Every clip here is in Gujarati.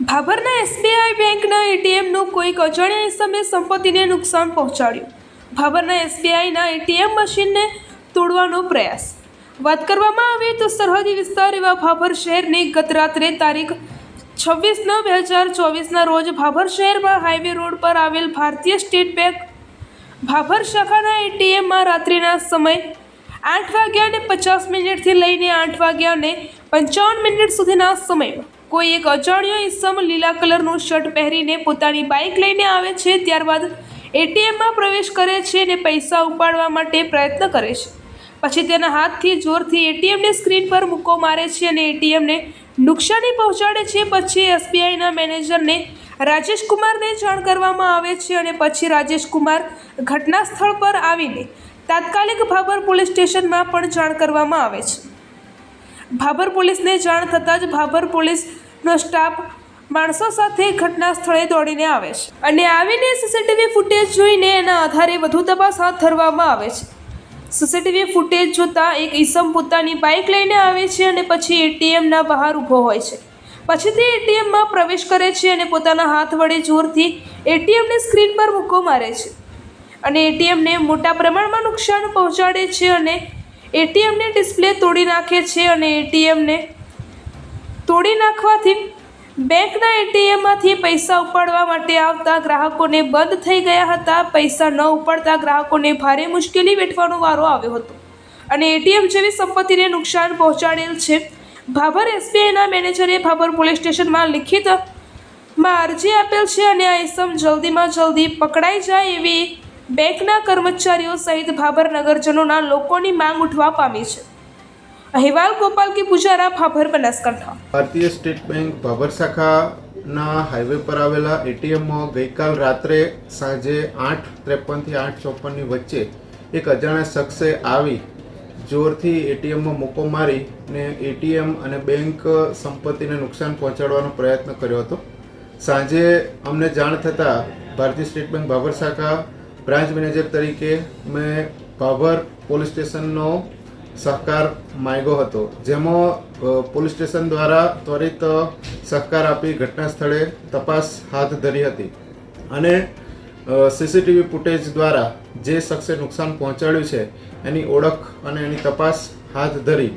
ભાભરના એસબીઆઈ બેંકના એટીએમનું કોઈક અજાણ્યા ઇસમે સંપત્તિને નુકસાન પહોંચાડ્યું. ભાભરના એસબીઆઈના એટીએમ મશીનને તોડવાનો પ્રયાસ. વાત કરવામાં આવે તો સરહદી વિસ્તાર એવા ભાભર શહેરની ગત રાત્રે તારીખ 26/9/2024ના રોજ ભાભર શહેરમાં હાઈવે રોડ પર આવેલ ભારતીય સ્ટેટ બેંક ભાભર શાખાના એટીએમમાં રાત્રિના સમય 8:50 લઈને 8:55 સુધીના સમયમાં કોઈ એક અજાણ્યો ઇસમ લીલા કલરનું શર્ટ પહેરીને પોતાની બાઇક લઈને આવે છે. ત્યારબાદ એટીએમમાં પ્રવેશ કરે છે અને પૈસા ઉપાડવા માટે પ્રયત્ન કરે છે. પછી તેના હાથથી જોરથી એટીએમની સ્ક્રીન પર મુક્કો મારે છે અને એટીએમને નુકસાની પહોંચાડે છે. પછી એસબીઆઈના મેનેજરને રાજેશ કુમારને જાણ કરવામાં આવે છે અને પછી રાજેશ કુમાર ઘટના સ્થળ પર આવીને તાત્કાલિક ભાભર પોલીસ સ્ટેશનમાં પણ જાણ કરવામાં આવે છે. ભાભર પોલીસને જાણ થતાં જ ભાભર પોલીસનો સ્ટાફ માણસો સાથે ઘટના સ્થળે દોડીને આવે છે અને આવીને સીસીટીવી ફૂટેજ જોઈને એના આધારે વધુ તપાસ હાથ ધરવામાં આવે છે. સીસીટીવી ફૂટેજ જોતાં એક ઈસમ પોતાની બાઇક લઈને આવે છે અને પછી એટીએમના બહાર ઊભો હોય છે. પછી તે એટીએમમાં પ્રવેશ કરે છે અને પોતાના હાથ વડે જોરથી એટીએમની સ્ક્રીન પર મુક્કો મારે છે અને એટીએમને મોટા પ્રમાણમાં નુકસાન પહોંચાડે છે અને એટીએમની ડિસ્પ્લે તોડી નાખે છે અને એટીએમને તોડી નાખવાથી બેંકના એટીએમમાંથી પૈસા ઉપાડવા માટે આવતા ગ્રાહકોને બંધ થઈ ગયા હતા. પૈસા ન ઉપાડતા ગ્રાહકોને ભારે મુશ્કેલી વેઠવાનો વારો આવ્યો હતો અને એટીએમ જેવી સંપત્તિને નુકસાન પહોંચાડેલ છે. ભાભર એસબીઆઈના મેનેજરે ભાભર પોલીસ સ્ટેશનમાં લિખિતમાં અરજી આપેલ છે અને આ ઇસમ જલ્દીમાં જલ્દી પકડાઈ જાય એવી બેંકના કર્મચારીઓ સહિત ભાભર નગરજનોના લોકોની માંગ ઉઠવા પામી છે. અહેવાલ ગોપાલ કે પૂજારા, ભાભર, બનાસકાંઠા. ભારતીય સ્ટેટ બેંક ભાભર શાખાના હાઈવે પર આવેલા એટીએમમાં ગઈકાલ રાત્રે સાંજે 8:53 થી 8:54ની વચ્ચે એક અજાણ્યા શખ્સે આવી જોરથી એટીએમમાં મુક્કો મારીને એટીએમ અને બેંક સંપત્તિને નુકસાન પહોંચાડવાનો પ્રયત્ન કર્યો હતો. સાંજે અમને જાણ થતાં ભારતીય સ્ટેટ બેંક ભાભર શાખા બ્રાન્ચ મેનેજર તરીકે મેં ભાભર પોલીસ સ્ટેશનનો સહકાર માંગ્યો હતો, જેમાં પોલીસ સ્ટેશન દ્વારા ત્વરિત સહકાર આપી ઘટના સ્થળે તપાસ હાથ ધરી હતી અને સીસીટીવી ફૂટેજ દ્વારા જે શખ્સે નુકસાન પહોંચાડ્યું છે એની ઓળખ અને એની તપાસ હાથ ધરી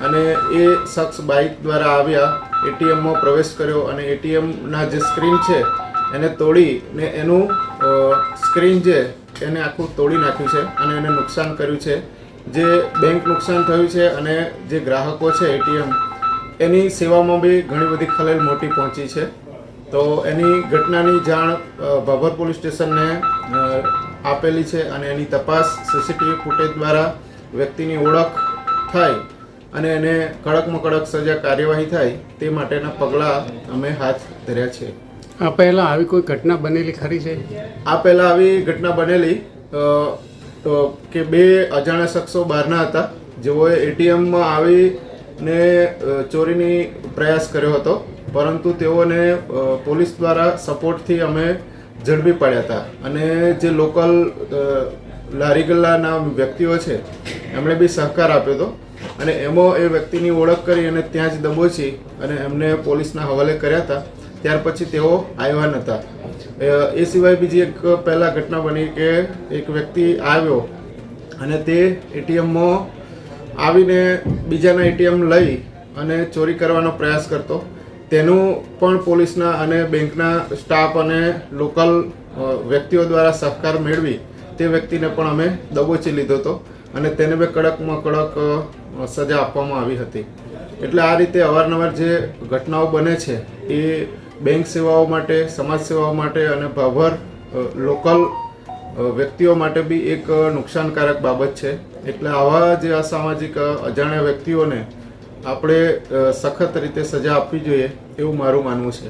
અને એ શખ્સ બાઇક દ્વારા આવ્યા, એટીએમમાં પ્રવેશ કર્યો અને એટીએમના જે સ્ક્રીન છે એને તોડીને એનું સ્ક્રીન છે એને આખું તોડી નાખ્યું છે અને એને નુકસાન કર્યું છે. જે બેંક નુકસાન થયું છે અને જે ગ્રાહકો છે એટીએમ એની સેવામાં બી ઘણી બધી ખલેલ મોટી પહોંચી છે. તો એની ઘટનાની જાણ ભાભર પોલીસ સ્ટેશનને આપેલી છે અને એની તપાસ સીસીટીવી ફૂટેજ દ્વારા વ્યક્તિની ઓળખ થાય અને એને કડકમાં કડક સજા કાર્યવાહી થાય તે માટેના પગલાં અમે હાથ ધર્યા છે. આ પહેલાં આવી કોઈ ઘટના બનેલી ખરી છે? આ પહેલાં આવી ઘટના બનેલી કે બે અજાણ્યા શખ્સો બહારના હતા, જેઓએ એટીએમમાં આવીને ચોરીની પ્રયાસ કર્યો હતો, પરંતુ તેઓને પોલીસ દ્વારા સપોર્ટથી અમે ઝડપી પાડ્યા હતા અને જે લોકલ લારી ગલ્લાના વ્યક્તિઓ છે એમણે બી સહકાર આપ્યો હતો અને એમાં એ વ્યક્તિની ઓળખ કરી અને ત્યાં જ દબોચી અને એમને પોલીસના હવાલે કર્યા હતા. ત્યાર પછી તેઓ આવ્યા નહોતા. એ સિવાય બીજી એક પહેલાં ઘટના બની કે એક વ્યક્તિ આવ્યો અને તે એટીએમમાં આવીને બીજાના એટીએમ લઈ અને ચોરી કરવાનો પ્રયાસ કરતો. તેનું પણ પોલીસના અને બેંકના સ્ટાફ અને લોકલ વ્યક્તિઓ દ્વારા સહકાર મેળવી તે વ્યક્તિને પણ અમે દબોચી લીધો હતો અને તેને બી કડકમાં કડક સજા આપવામાં આવી હતી. એટલે આ રીતે અવારનવાર જે ઘટનાઓ બને છે એ બેંક સેવાઓ માટે, સમાજ સેવાઓ માટે અને ભાભર લોકલ વ્યક્તિઓ માટે બી એક નુકસાનકારક બાબત છે. એટલે આવા જે અસામાજિક અજાણ્યા વ્યક્તિઓને આપણે સખત રીતે સજા આપવી જોઈએ એવું મારું માનવું છે.